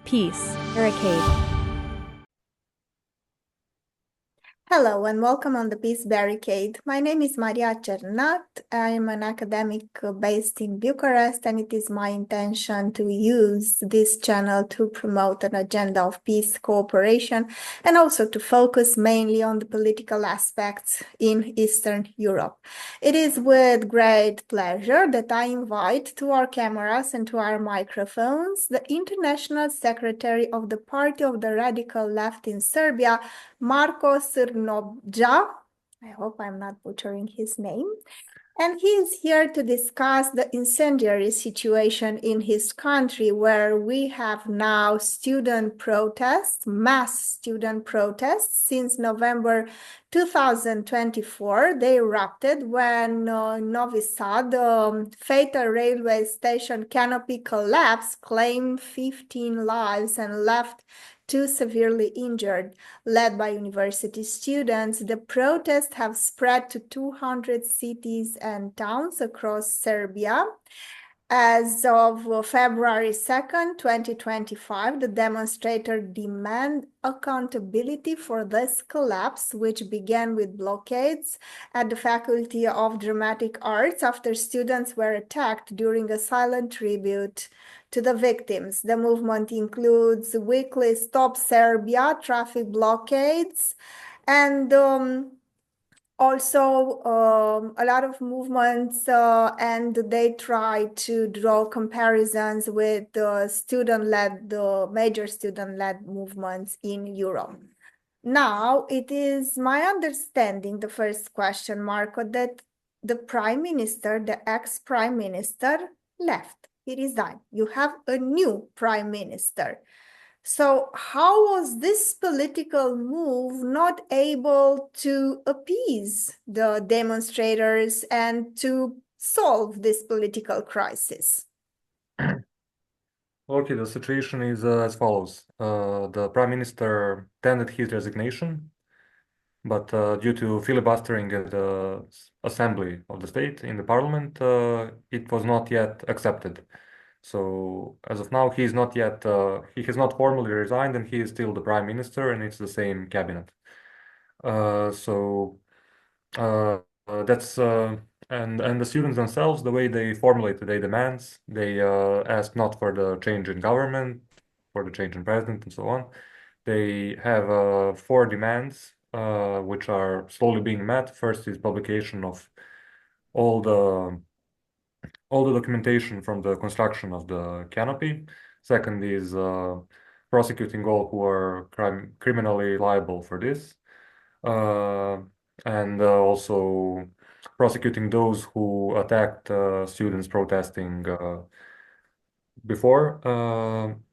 Peace, barricade. Hello and welcome on the Peace Barricade. My name is Maria Cernat. I am an academic based in Bucharest, and it is my intention to use this channel to promote an agenda of peace, cooperation, and also to focus mainly on the political aspects in Eastern Europe. It is with great pleasure that I invite to our cameras and to our microphones the International Secretary of the Party of the Radical Left in Serbia, Marko Crnobrnja. I hope I'm not butchering his name. And he is here to discuss the incendiary situation in his country, where we have now student protests, mass student protests since November 2024. They erupted when Novi Sad, fatal railway station canopy collapsed, claimed 15 lives and left 2 severely injured. Led by university students, the protests have spread to 200 cities and towns across Serbia. As of February 2nd, 2025, the demonstrators demand accountability for this collapse, which began with blockades at the Faculty of Dramatic Arts after students were attacked during a silent tribute to the victims. The movement includes weekly Stop Serbia traffic blockades and also a lot of movements, and they try to draw comparisons with the major student-led movements in Europe. Now, it is my understanding, the first question, Marco, that the prime minister, the ex-prime minister, left. He resigned. You have a new prime minister. So how was this political move not able to appease the demonstrators and to solve this political crisis? Okay, the situation is as follows. The Prime Minister tendered his resignation, but due to filibustering at the Assembly of the State in the Parliament, it was not yet accepted. So as of now, he has not formally resigned, and he is still the Prime Minister, and it's the same cabinet. That's and the students themselves, the way they formulated their demands, they asked not for the change in government, for the change in president, and so on. They have 4 demands, which are slowly being met. First is publication of all the documentation from the construction of the canopy. Second is prosecuting all who are criminally liable for this. And also prosecuting those who attacked students protesting before.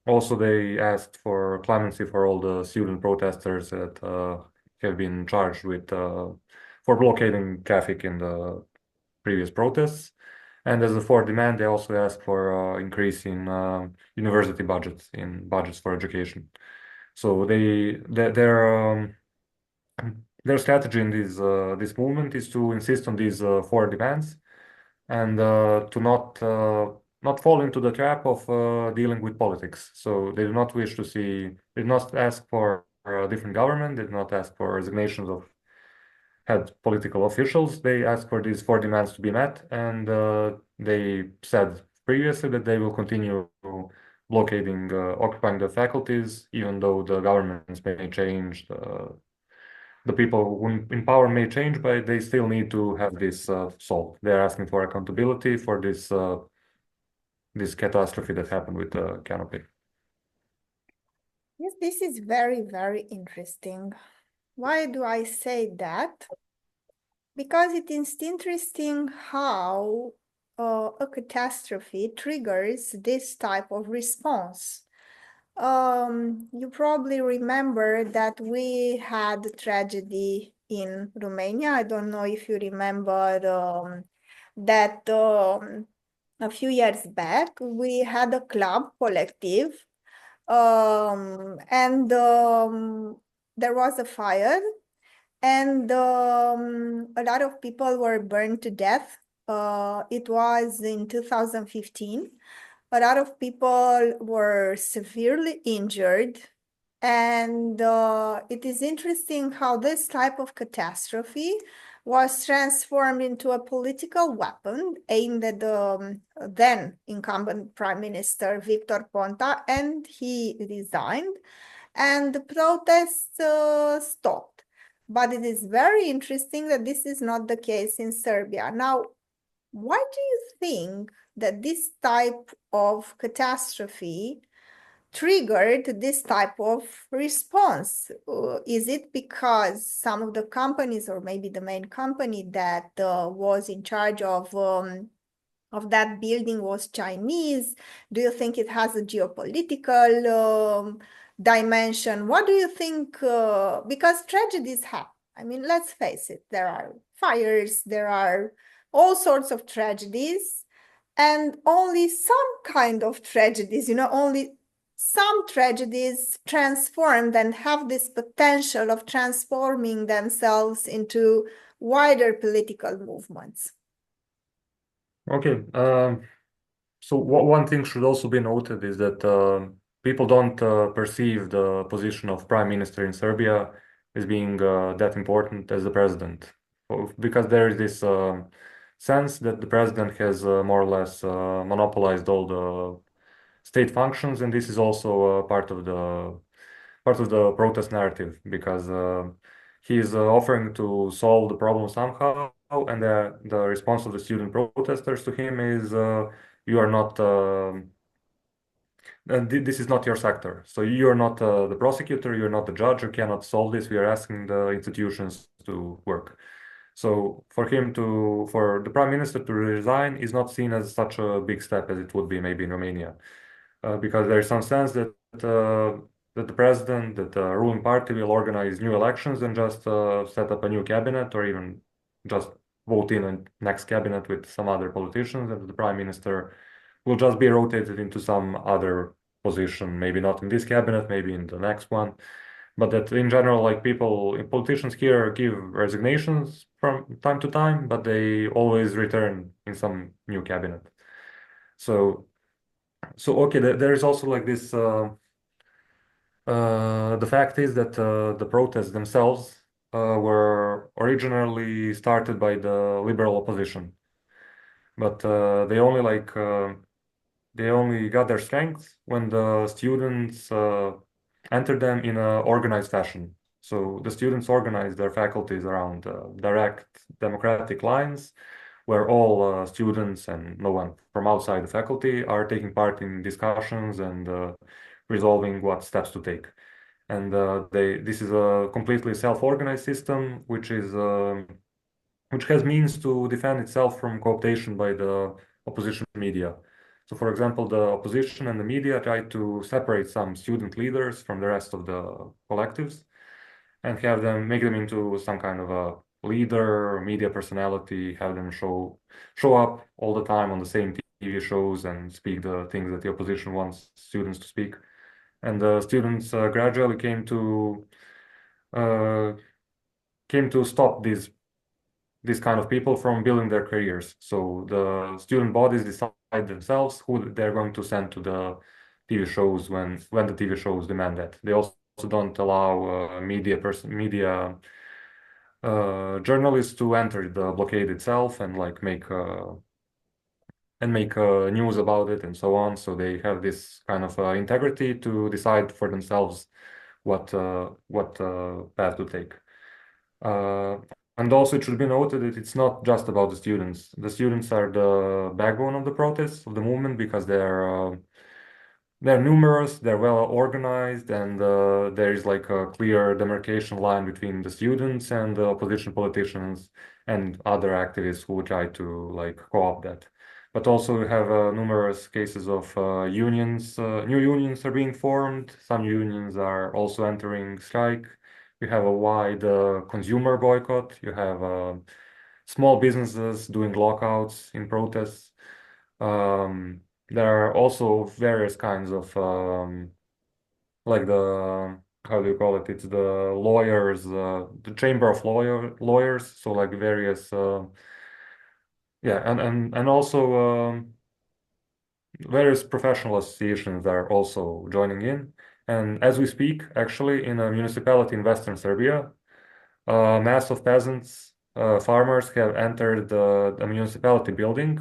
Also, they asked for clemency for all the student protesters that have been charged with for blockading traffic in the previous protests. And as a fourth demand, they also asked for increase in university budgets, for education. So their strategy in this movement is to insist on these 4 demands, and to not fall into the trap of dealing with politics. So they do not wish to see, they did not ask for a different government, they did not ask for resignations of head political officials. They asked for these 4 demands to be met, and they said previously that they will continue blockading, occupying the faculties, even though the governments may change, the people who in power may change, but they still need to have this solved. They're asking for accountability for this catastrophe that happened with the canopy. Yes, this is very, very interesting. Why do I say that? Because it is interesting how a catastrophe triggers this type of response. You probably remember that we had a tragedy in Romania. I don't know if you remember that a few years back we had a club collective, and there was a fire, and a lot of people were burned to death. It was in 2015. a lot of people were severely injured. And it is interesting how this type of catastrophe was transformed into a political weapon aimed at the then incumbent Prime Minister Victor Ponta, and he resigned, and the protests stopped. But it is very interesting that this is not the case in Serbia. Now, why do you think that this type of catastrophe triggered this type of response? Is it because some of the companies, or maybe the main company that was in charge of that building was Chinese? Do you think it has a geopolitical dimension? What do you think? Because tragedies happen. I mean, let's face it, there are fires, there are all sorts of tragedies, and only some kind of tragedies, only some tragedies transformed and have this potential of transforming themselves into wider political movements. Okay. So one thing should also be noted is that people don't perceive the position of prime minister in Serbia as being that important as the president, because there is this sense that the president has more or less monopolized all the state functions, and this is also part of the protest narrative, because he is offering to solve the problem somehow, and the response of the student protesters to him is, you are not, and this is not your sector. So you're not the prosecutor, you're not the judge, you cannot solve this. We are asking the institutions to work. So for the prime minister to resign is not seen as such a big step as it would be maybe in Romania, because there is some sense that the president, that the ruling party will organize new elections and just set up a new cabinet, or even just vote in a next cabinet with some other politicians, and the prime minister will just be rotated into some other position, maybe not in this cabinet, maybe in the next one. But that in general, like politicians here give resignations from time to time, but they always return in some new cabinet. So okay, there is also like this. The fact is that the protests themselves were originally started by the liberal opposition, but they only got their strength when the students entered them in an organized fashion. So the students organized their faculties around direct democratic lines, where all students and no one from outside the faculty are taking part in discussions and resolving what steps to take. And this is a completely self-organized system, which has means to defend itself from cooptation by the opposition media. So, for example, the opposition and the media try to separate some student leaders from the rest of the collectives and make them into some kind of a leader, media personality, have them show up all the time on the same TV shows and speak the things that the opposition wants students to speak. And the students gradually came to stop these kind of people from building their careers. So the student bodies decide themselves who they're going to send to the TV shows when the TV shows demand that. They also don't allow media journalists to enter the blockade itself and like make news about it and so on. So they have this kind of integrity to decide for themselves what path to take. And also, it should be noted that it's not just about the students. The students are the backbone of the protests, of the movement, because they're numerous, they're well organized, and there is like a clear demarcation line between the students and the opposition politicians and other activists who try to like co-opt that. But also we have numerous cases of unions. New unions are being formed. Some unions are also entering strike. You have a wide consumer boycott. You have small businesses doing lockouts in protests. There are also various kinds of like how do you call it? It's the lawyers, the chamber of lawyers. So like various yeah, and also various professional associations are also joining in. And as we speak, actually, in a municipality in Western Serbia, a mass of peasants, farmers have entered the municipality building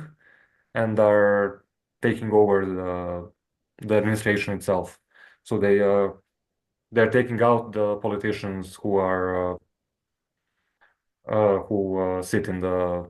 and are taking over the administration itself. So they're taking out the politicians who sit in the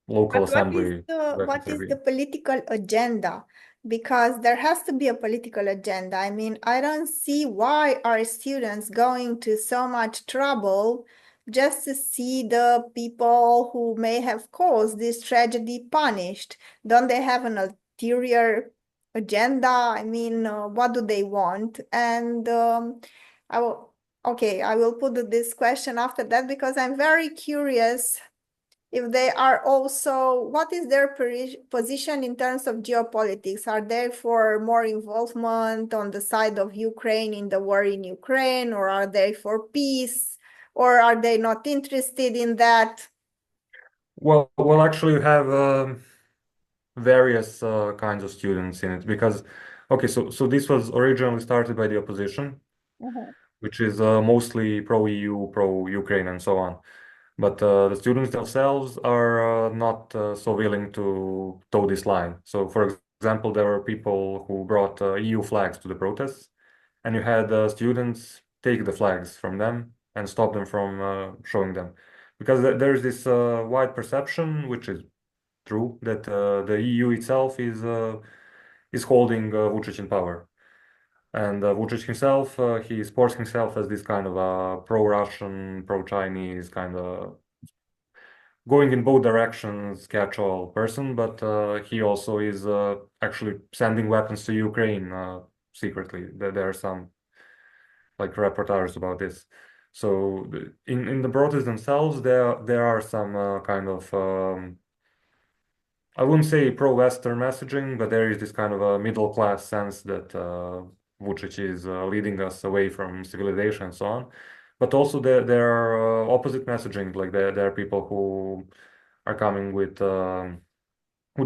local But assembly in Western what is Serbia. the political agenda? Because there has to be a political agenda. I mean, I don't see why are students going to so much trouble just to see the people who may have caused this tragedy punished. Don't they have an ulterior agenda? I mean, what do they want? And I will, okay, I will put this question after that because I'm very curious if they are also, what is their position in terms of geopolitics? Are they for more involvement on the side of Ukraine in the war in Ukraine, or are they for peace, or are they not interested in that? Well, we'll actually have various kinds of students in it because, okay, so this was originally started by the opposition, Mhm. which is mostly pro-EU, pro-Ukraine, and so on. But the students themselves are not so willing to toe this line. So, for example, there were people who brought EU flags to the protests, and you had students take the flags from them and stop them from showing them. Because there's this wide perception, which is true, that the EU itself is holding Vučić in power. And Vučić himself, he sports himself as this kind of a pro-Russian, pro-Chinese kind of going in both directions, catch-all person, but he also is actually sending weapons to Ukraine secretly. There are some like reportages about this. So in the protests themselves, there are some kind of I wouldn't say pro-Western messaging, but there is this kind of a middle-class sense that Vučić is leading us away from civilization and so on. But also there are opposite messaging, like there are people who are coming with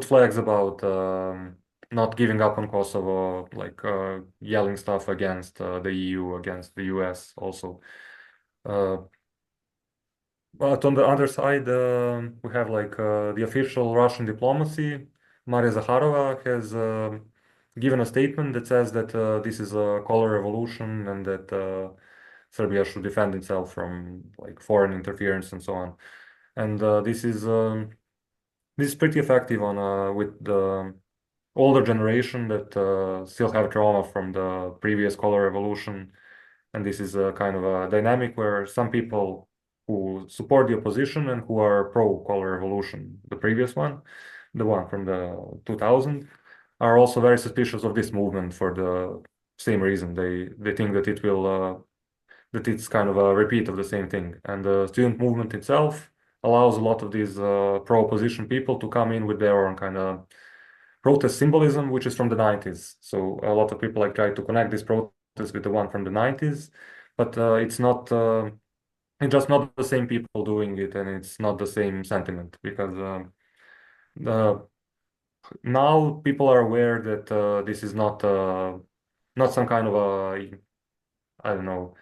flags about not giving up on Kosovo, like yelling stuff against the EU, against the US also. Uh, but on the other side, we have like the official Russian diplomacy. Maria Zakharova has given a statement that says that this is a color revolution and that Serbia should defend itself from like foreign interference and so on. And this is pretty effective on with the older generation that still have trauma from the previous color revolution. And this is a kind of a dynamic where some people who support the opposition and who are pro-color revolution, the previous one, the one from the 2000, are also very suspicious of this movement for the same reason. They think that it will that it's kind of a repeat of the same thing. And the student movement itself allows a lot of these pro-opposition people to come in with their own kind of protest symbolism, which is from the 90s. So a lot of people like try to connect this protest with the one from the 90s, but it's just not the same people doing it, and it's not the same sentiment because the now people are aware that this is not some kind of a I don't know.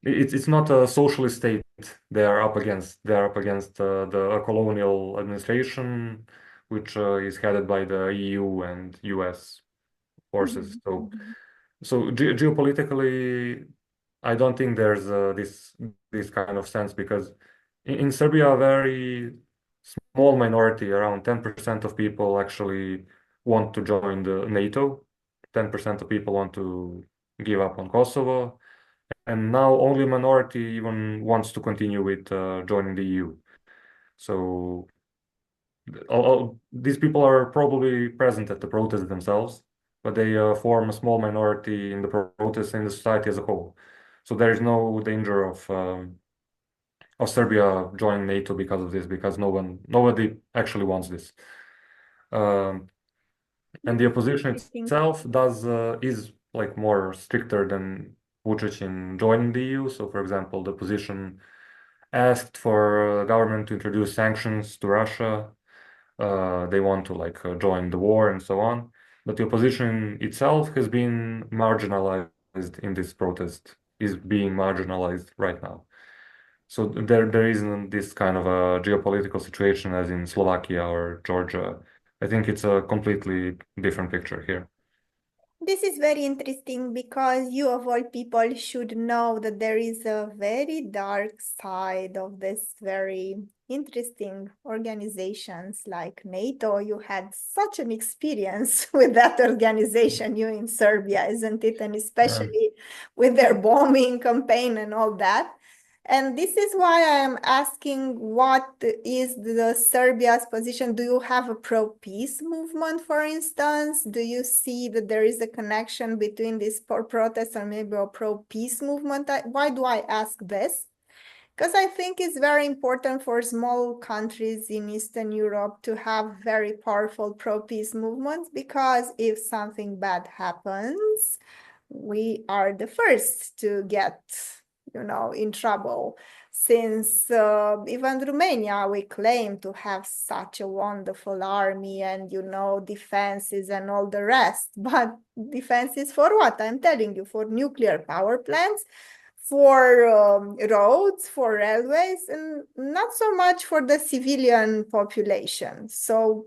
It's not a socialist state they are up against. They are up against the colonial administration, which is headed by the EU and US forces. So, Mhm. so geopolitically, I don't think there's this kind of sense because in Serbia, a very small minority, around 10% of people actually want to join the NATO. 10% of people want to give up on Kosovo. And now only a minority even wants to continue with joining the EU. So these people are probably present at the protests themselves, but they form a small minority in the protests in the society as a whole. So there is no danger of Serbia joining NATO because of this, because nobody actually wants this. Um, and the opposition I think. itself is like more stricter than Vučić in joining the EU. So, for example, the opposition asked for government to introduce sanctions to Russia. They want to like join the war and so on. but the opposition itself has been marginalized in this protest, is being marginalized right now. So there isn't this kind of a geopolitical situation as in Slovakia or Georgia. I think it's a completely different picture here. This is very interesting because you, of all people, should know that there is a very dark side of this very interesting organizations like NATO. You had such an experience with that organization, you in Serbia, isn't it? And especially with their bombing campaign and all that. And this is why I am asking, what is the Serbia's position? Do you have a pro-peace movement, for instance? Do you see that there is a connection between these protests and maybe a pro-peace movement? Why do I ask this? Because I think it's very important for small countries in Eastern Europe to have very powerful pro-peace movements, because if something bad happens, we are the first to get in trouble. Since even Romania, we claim to have such a wonderful army and, defenses and all the rest. But defenses for what? I'm telling you, for nuclear power plants, for roads, for railways, and not so much for the civilian population. So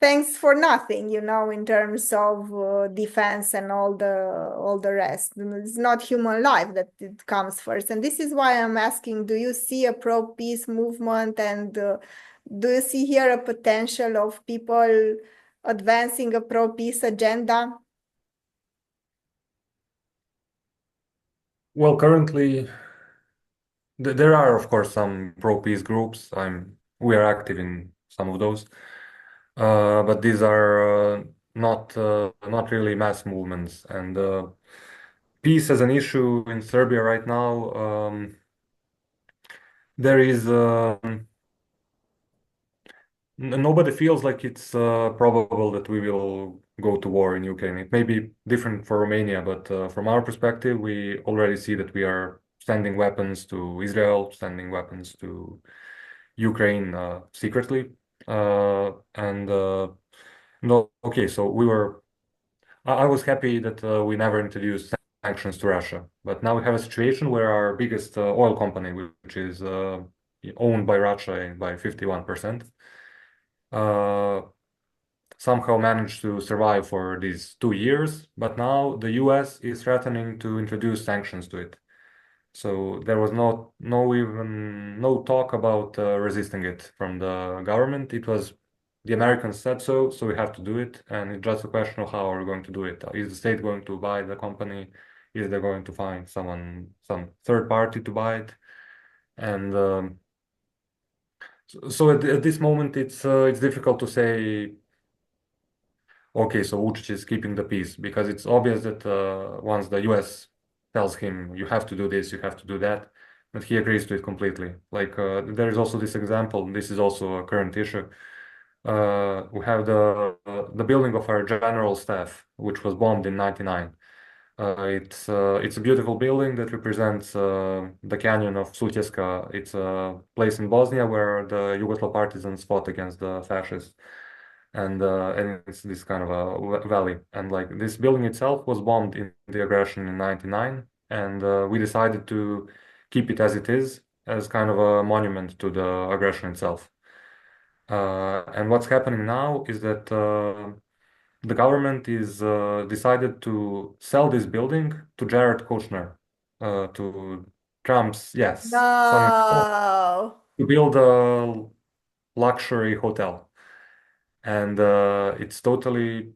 thanks for nothing, in terms of defense and all the rest. It's not human life that it comes first. And this is why I'm asking, do you see a pro-peace movement, and do you see here a potential of people advancing a pro-peace agenda? Well, currently there are, of course, some pro-peace groups. We are active in some of those, but these are not really mass movements. And peace as an issue in Serbia right now, there is nobody feels like it's probable that we will go to war in Ukraine. It may be different for Romania, but from our perspective, we already see that we are sending weapons to Israel, sending weapons to Ukraine secretly. And no, okay, so I was happy that we never introduced sanctions to Russia, but now we have a situation where our biggest oil company, which is owned by Russia by 51%, somehow managed to survive for these 2 years, but now the US is threatening to introduce sanctions to it. So there was no talk about resisting it from the government. It was the Americans said so, so we have to do it, and it's just a question of how we're going to do it. Is the state going to buy the company? Is they going to find some third party to buy it? And so at this moment, it's difficult to say. Okay, so Vučić is keeping the peace, because it's obvious that once the US tells him you have to do this, you have to do that, that he agrees to it completely. Like there is also this example. This is also a current issue. We have the building of our general staff, which was bombed in '99. It's a beautiful building that represents the canyon of Sutjeska. It's a place in Bosnia where the Yugoslav partisans fought against the fascists, and it's this kind of a valley. And like this building itself was bombed in the aggression in '99, and we decided to keep it as it is, as kind of a monument to the aggression itself. And what's happening now is that the government is decided to sell this building to Jared Kushner, to Trump's, yes, son-in-law, No. to build a luxury hotel. And it's totally,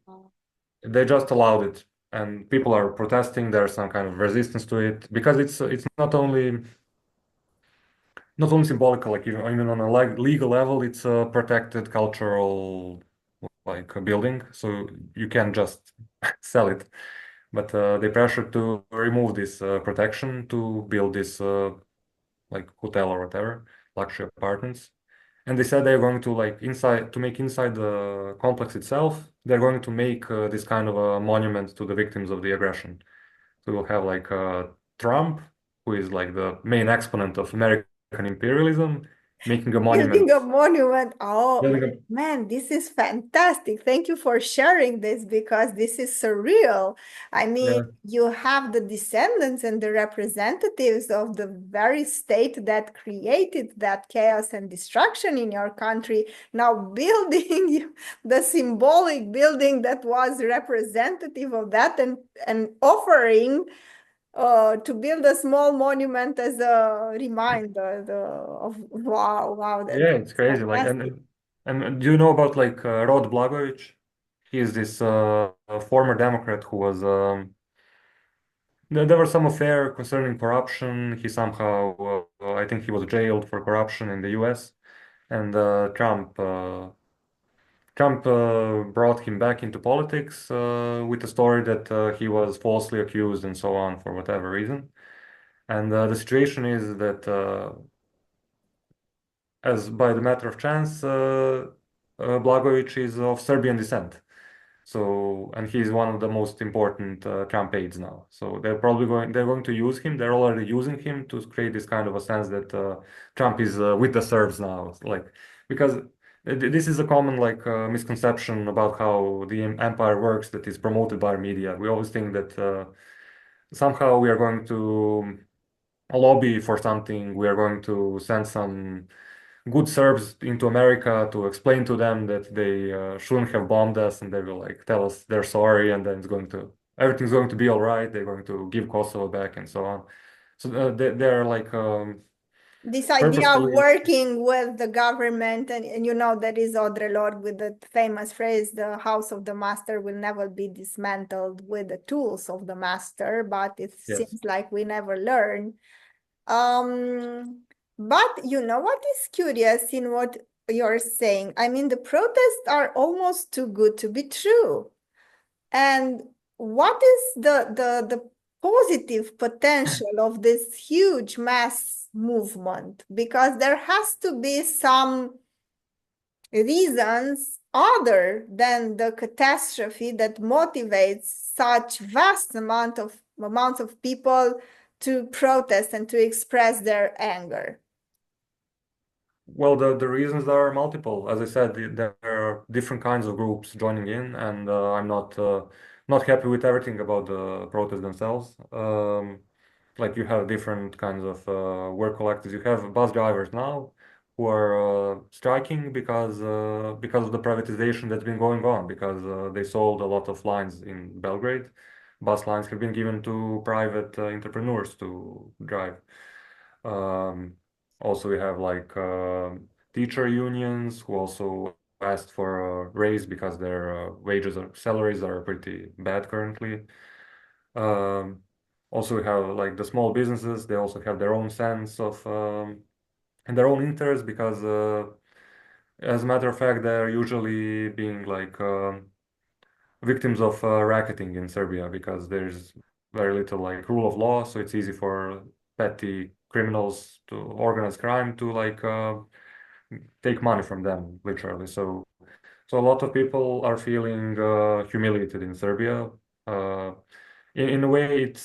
they just allowed it, and people are protesting. There's some kind of resistance to it, because it's not only symbolical, like even on a legal level, it's a protected cultural like a building, so you can't just sell it. But they pressured to remove this protection to build this like hotel or whatever, luxury apartments. And they said they're going to like make inside the complex itself, they're going to make this kind of a monument to the victims of the aggression. So we'll have like Trump, who is like the main exponent of American imperialism, making a Building monument. a monument. Oh, Building a, man, this is fantastic. Thank you for sharing this because this is surreal. I mean, yeah, you have the descendants and the representatives of the very state that created that chaos and destruction in your country now building the symbolic building that was representative of that and offering to build a small monument as a reminder of wow, yeah, that's it's crazy. Like, fantastic. and do you know about like Rod Blagojevich? He is this a former Democrat who was there was some affair concerning corruption. He somehow, I think, he was jailed for corruption in the U.S. and Trump brought him back into politics with the story that he was falsely accused and so on for whatever reason. And the situation is that, as by the matter of chance, Blagovic is of Serbian descent. So, and he's one of the most important Trump aides now. So they're going to use him. They're already using him to create this kind of a sense that Trump is with the Serbs now. Like, because this is a common like misconception about how the empire works that is promoted by media. We always think that somehow we are going to lobby for something. We are going to send some good Serbs into America to explain to them that they shouldn't have bombed us, and they will like tell us they're sorry, and then everything's going to be all right. They're going to give Kosovo back and so on. So they're like This idea of purposefully, working with the government, and you know, there is Audre Lorde with the famous phrase, the house of the master will never be dismantled with the tools of the master, but it yes. seems like we never learn. But you know what is curious in what you're saying? I mean, the protests are almost too good to be true. And what is the positive potential of this huge mass movement? Because there has to be some reasons other than the catastrophe that motivates such vast amounts of people to protest and to express their anger. Well, the reasons are multiple. As I said, there are different kinds of groups joining in, and I'm not happy with everything about the protests themselves. Like you have different kinds of work collectives. You have bus drivers now who are striking because of the privatization that's been going on, because they sold a lot of lines in Belgrade. Bus lines have been given to private entrepreneurs to drive. Um, Also, we have like teacher unions who also asked for a raise because their wages or salaries are pretty bad currently. Um, Also, we have like the small businesses. They also have their own sense of and their own interest because, as a matter of fact, they're usually being like victims of racketing in Serbia because there's very little like rule of law, so it's easy for petty criminals to organize crime to like take money from them, literally. So a lot of people are feeling humiliated in Serbia. Uh, in a way, it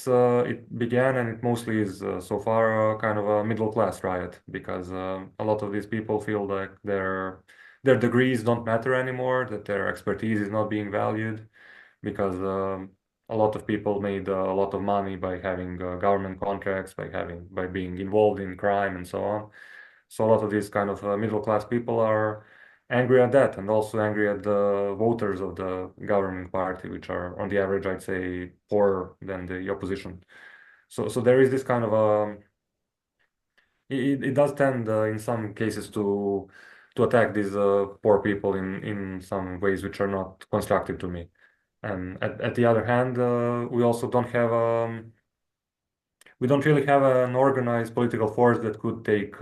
began and it mostly is so far kind of a middle class riot because a lot of these people feel like their degrees don't matter anymore, that their expertise is not being valued because a lot of people made a lot of money by having government contracts, by being involved in crime and so on. So a lot of these kind of middle class people are angry at that and also angry at the voters of the governing party, which are on the average, I'd say, poorer than the opposition. So there is this kind of it does tend in some cases to attack these poor people in some ways which are not constructive to me. And at the other hand, we don't really have an organized political force that could take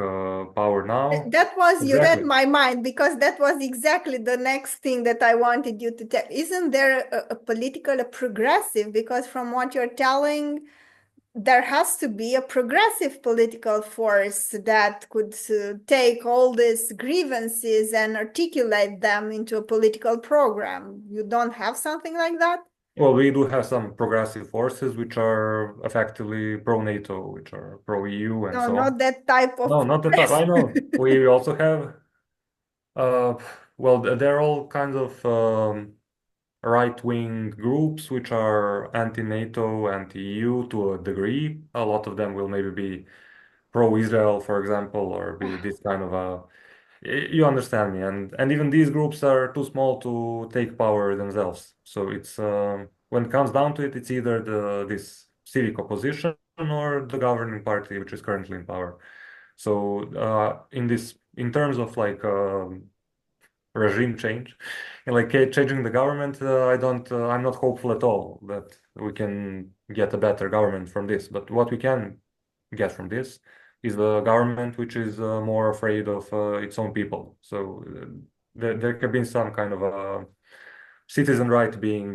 power now. That was, you read Exactly. my mind because that was exactly the next thing that I wanted you to tell. Isn't there a political, a progressive? Because from what you're telling, there has to be a progressive political force that could take all these grievances and articulate them into a political program. You don't have something like that? Well, we do have some progressive forces which are effectively pro-NATO, which are pro-EU and No, so on. not that type of No, not the type. I know. We also have, uh, well, they're all kinds of right-wing groups which are anti-NATO, anti-EU to a degree. A lot of them will maybe be pro-Israel, for example, or be this kind of a. You understand me, and even these groups are too small to take power themselves. So it's when it comes down to it, it's either this civic opposition or the governing party, which is currently in power. So in terms of like regime change, and like changing the government, I'm not hopeful at all that we can get a better government from this. But what we can get from this is the government which is more afraid of its own people. So there could be some kind of a citizen right being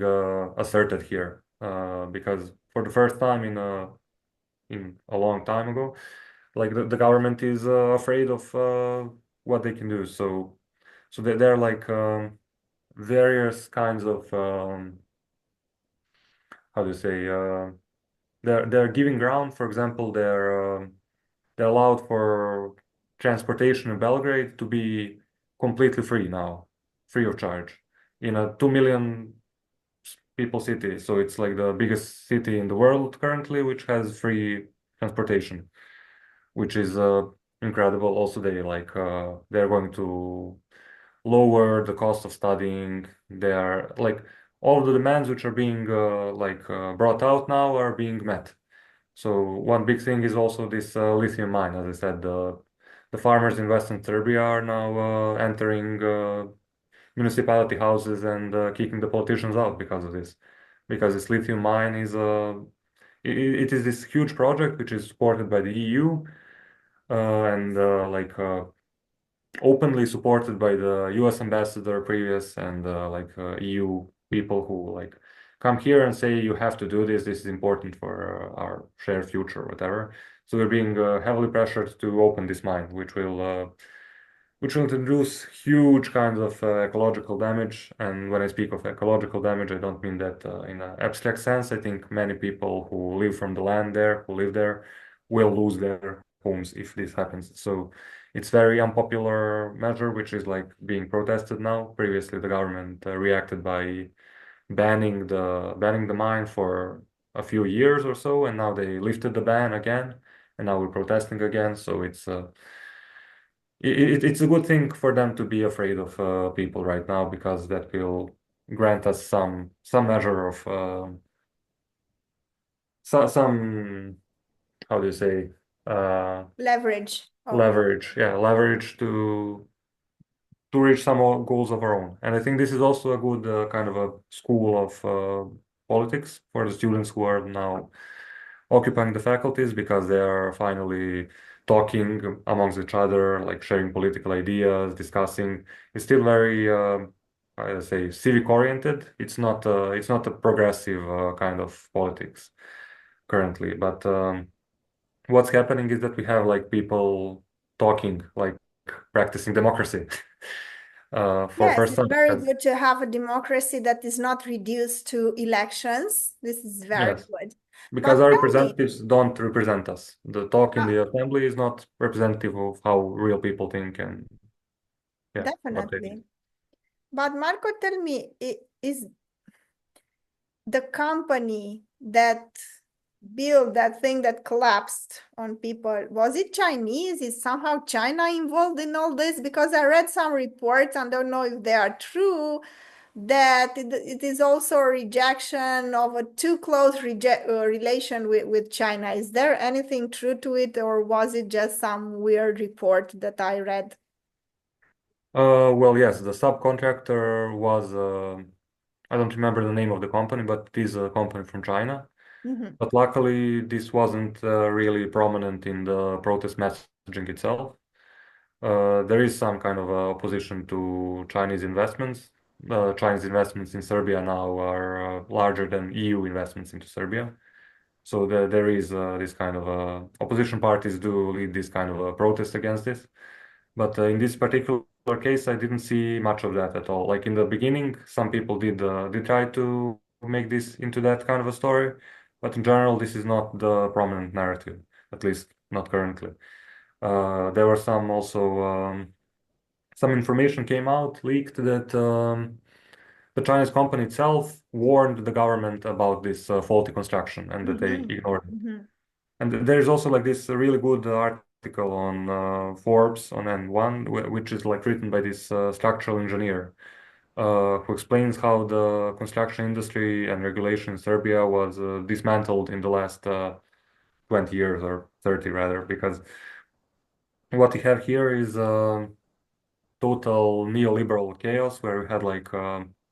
asserted here, because for the first time in a long time ago, like the government is afraid of what they can do. So there are like various kinds of how do you say they're giving ground. For example, they're allowed for transportation in Belgrade to be completely free now, free of charge, in a 2 million people city. So it's like the biggest city in the world currently, which has free transportation, which is incredible. Also, they're going to lower the cost of studying. They are like all of the demands which are being brought out now are being met. So one big thing is also this lithium mine. As I said, the farmers in Western Serbia are now entering municipality houses and kicking the politicians out because of this. Because this lithium mine is it is this huge project which is supported by the EU and openly supported by the US ambassador previous and EU people who like come here and say you have to do this. This is important for our shared future, or whatever. So we're being heavily pressured to open this mine, which will introduce huge kinds of ecological damage. And when I speak of ecological damage, I don't mean that in an abstract sense. I think many people who live from the land there, who live there, will lose their homes if this happens. So it's very unpopular measure, which is like being protested now. Previously, the government reacted by banning the mine for a few years or so, and now they lifted the ban again, and now we're protesting again. So it's a good thing for them to be afraid of people right now, because that will grant us some measure of some how do you say leverage. leverage, yeah, leverage to reach some goals of our own. And I think this is also a good kind of a school of politics for the students who are now occupying the faculties, because they are finally talking amongst each other, like sharing political ideas, discussing. It's still very, I say, civic oriented. It's not a progressive kind of politics currently. But what's happening is that we have like people talking, like practicing democracy for Yes, first it's time. very good to have a democracy that is not reduced to elections. This is very Yes, good. because But our tell me, representatives don't represent us. The talk in uh, the assembly is not representative of how real people think and yeah, what they do. definitely. But Marco, tell me, is the company that built that thing that collapsed on people, was it Chinese? Is somehow China involved in all this? Because I read some reports, and don't know if they are true, that it is also a rejection of a too close relation with China. Is there anything true to it, or was it just some weird report that I read? Well, yes, the subcontractor was, I don't remember the name of the company, but it is a company from China. Mhm. But luckily, this wasn't really prominent in the protest messaging itself. There is some kind of opposition to Chinese investments. Chinese investments in Serbia now are larger than EU investments into Serbia. So there is this kind of opposition parties do lead this kind of a protest against this. But in this particular case, I didn't see much of that at all. Like in the beginning, some people did try to make this into that kind of a story. But in general, this is not the prominent narrative, at least not currently. There were some also some information came out, leaked, that the Chinese company itself warned the government about this faulty construction and that they ignored it. And there's also like this really good article on Forbes on N1, which is like written by this structural engineer who explains how the construction industry and regulation in Serbia was dismantled in the last 20 years or 30 rather, because what we have here is total neoliberal chaos where we had like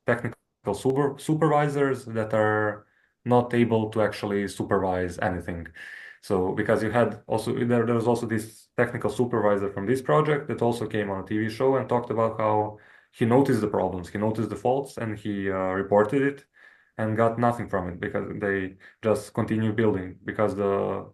technical supervisors that are not able to actually supervise anything. So because you had also there was also this technical supervisor from this project that also came on a TV show and talked about how he noticed the problems, he noticed the faults, and he reported it and got nothing from it because they just continue building because the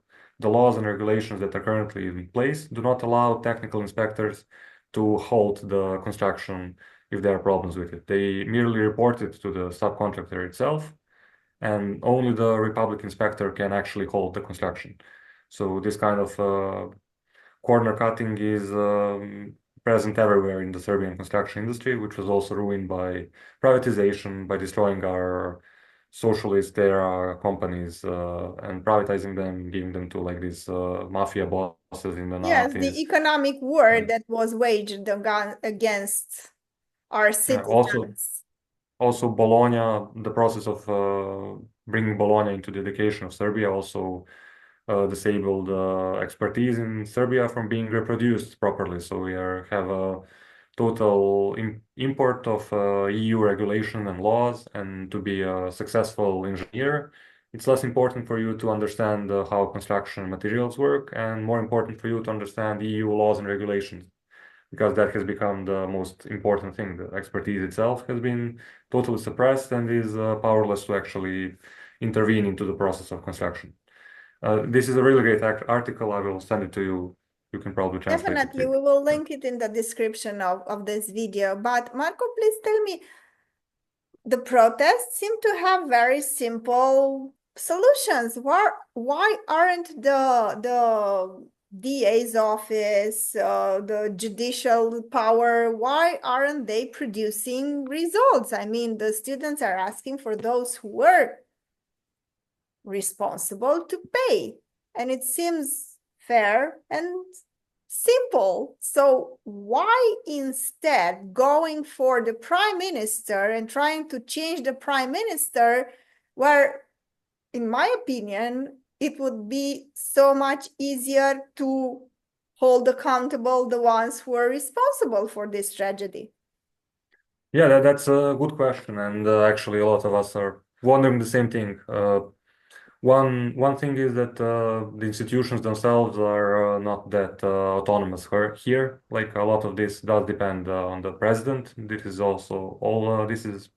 laws and regulations that are currently in place do not allow technical inspectors to halt the construction if there are problems with it. They merely report it to the subcontractor itself, and only the Republic inspector can actually halt the construction. So this kind of corner cutting is present everywhere in the Serbian construction industry, which was also ruined by privatization, by destroying our socialist era companies and privatizing them, giving them to like these mafia bosses in the Yes, the 90s. economic war Yeah. that was waged against our Yeah, citizens. also Bologna, the process of bringing Bologna into the education of Serbia also disabled expertise in Serbia from being reproduced properly. So we have a total import of EU regulation and laws, and to be a successful engineer, it's less important for you to understand how construction materials work, and more important for you to understand EU laws and regulations, because that has become the most important thing. The expertise itself has been totally suppressed and is powerless to actually intervene into the process of construction. This is a really great article. I will send it to you. You can probably translate it. Definitely, we will link it in the description of this video. But Marko, please tell me, the protests seem to have very simple solutions. Why aren't the DA's office, the judicial power, why aren't they producing results? I mean, the students are asking for those who were responsible to pay, and it seems fair and simple. So why instead going for the prime minister and trying to change the prime minister, where, in my opinion, it would be so much easier to hold accountable the ones who are responsible for this tragedy? Yeah, that's a good question, and actually, a lot of us are wondering the same thing. One thing is that the institutions themselves are not that autonomous here. Like a lot of this does depend on the president. This is also all. This is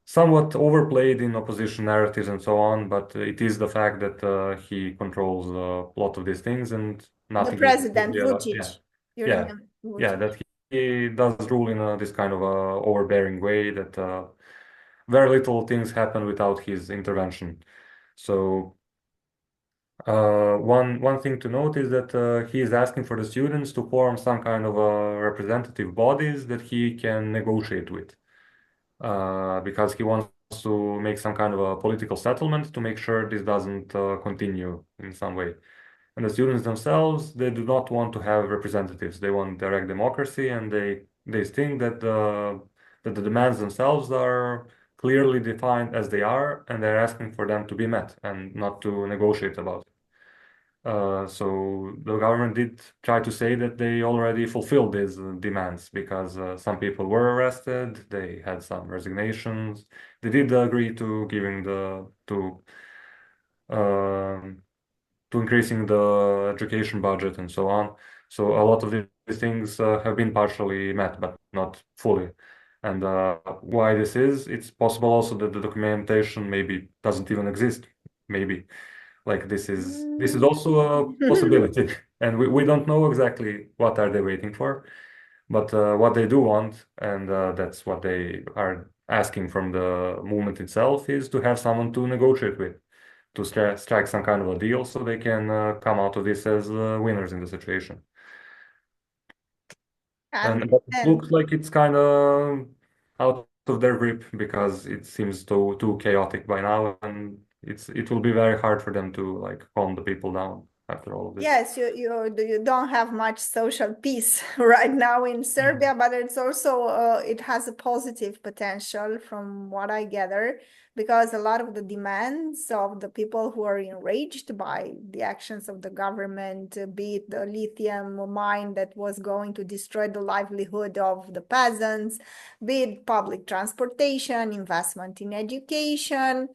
somewhat overplayed in opposition narratives and so on, but it is the fact that he controls a lot of these things, and The nothing is president, yeah, Vucic, you yeah, remember yeah. Vucic. That he does rule in this kind of overbearing way that very little things happen without his intervention. So one thing to note is that he is asking for the students to form some kind of representative bodies that he can negotiate with, because he wants to make some kind of a political settlement to make sure this doesn't continue in some way. And the students themselves, they do not want to have representatives. They want direct democracy, and they think that the demands themselves are clearly defined as they are, and they're asking for them to be met and not to negotiate about it. So the government did try to say that they already fulfilled these demands because some people were arrested, they had some resignations. They did agree to giving um to increasing the education budget and so on. So a lot of these things have been partially met, but not fully. And why this is, it's possible also that the documentation maybe doesn't even exist. Maybe like this is also a possibility, and we don't know exactly what are they waiting for, but what they do want, and that's what they are asking from the movement itself is to have someone to negotiate with, to strike some kind of a deal so they can come out of this as winners in the situation. But it looks like it's kind of out of their grip because it seems too chaotic by now, and it will be very hard for them to like calm the people down after all of this. Yes, you don't have much social peace right now in Serbia, but it's also it has a positive potential from what I gather, because a lot of the demands of the people who are enraged by the actions of the government, be it the lithium mine that was going to destroy the livelihood of the peasants, be it public transportation, investment in education.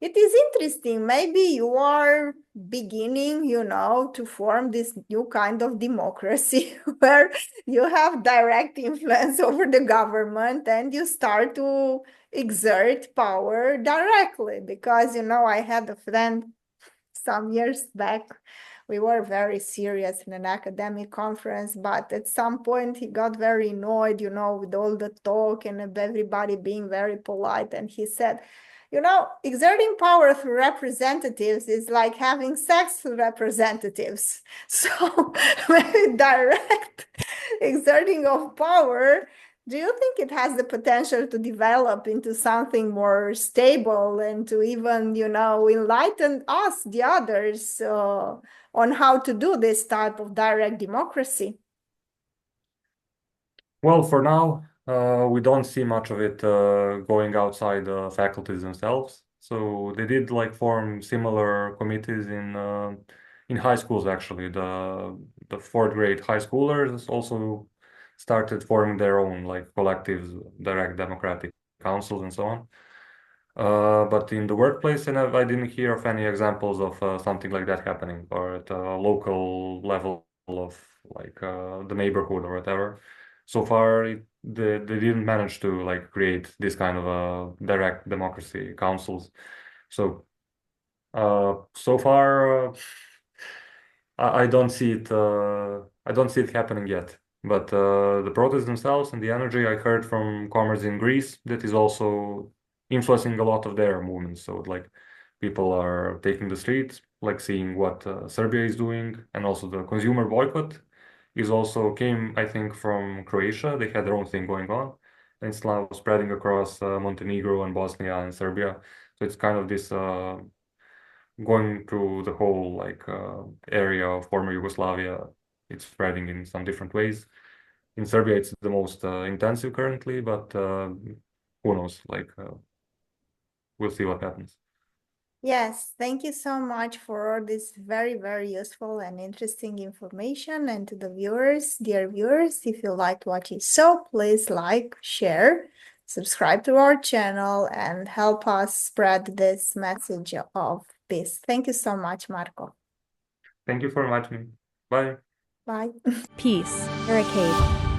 It is interesting. Maybe you are beginning, to form this new kind of democracy where you have direct influence over the government and you start to exert power directly. Because, I had a friend some years back. We were very serious in an academic conference, but at some point he got very annoyed, with all the talk and everybody being very polite. And he said, exerting power through representatives is like having sex through representatives. So maybe direct exerting of power, do you think it has the potential to develop into something more stable and to even, enlighten us, the others, on how to do this type of direct democracy? Well, for now, we don't see much of it going outside the faculties themselves. So they did like form similar committees in high schools actually. The fourth grade high schoolers also started forming their own like collectives, direct democratic councils and so on. But in the workplace, and I didn't hear of any examples of something like that happening, or at a local level of like the neighborhood or whatever. So far, they didn't manage to like create this kind of direct democracy councils. So so far, I don't see it. I don't see it happening yet. But the protests themselves and the energy I heard from comrades in Greece, that is also influencing a lot of their movements. So like people are taking the streets, like seeing what Serbia is doing, and also the consumer boycott is also came, I think, from Croatia. They had their own thing going on, and it's now spreading across Montenegro and Bosnia and Serbia. So it's kind of this going through the whole like area of former Yugoslavia. It's spreading in some different ways. In Serbia, it's the most intensive currently, but who knows? Like we'll see what happens. Yes, thank you so much for all this very, very useful and interesting information. And to the viewers, dear viewers, if you liked what you saw, please like, share, subscribe to our channel, and help us spread this message of peace. Thank you so much, Marko. Thank you for inviting me. Bye. Bye. Peace. Barricade.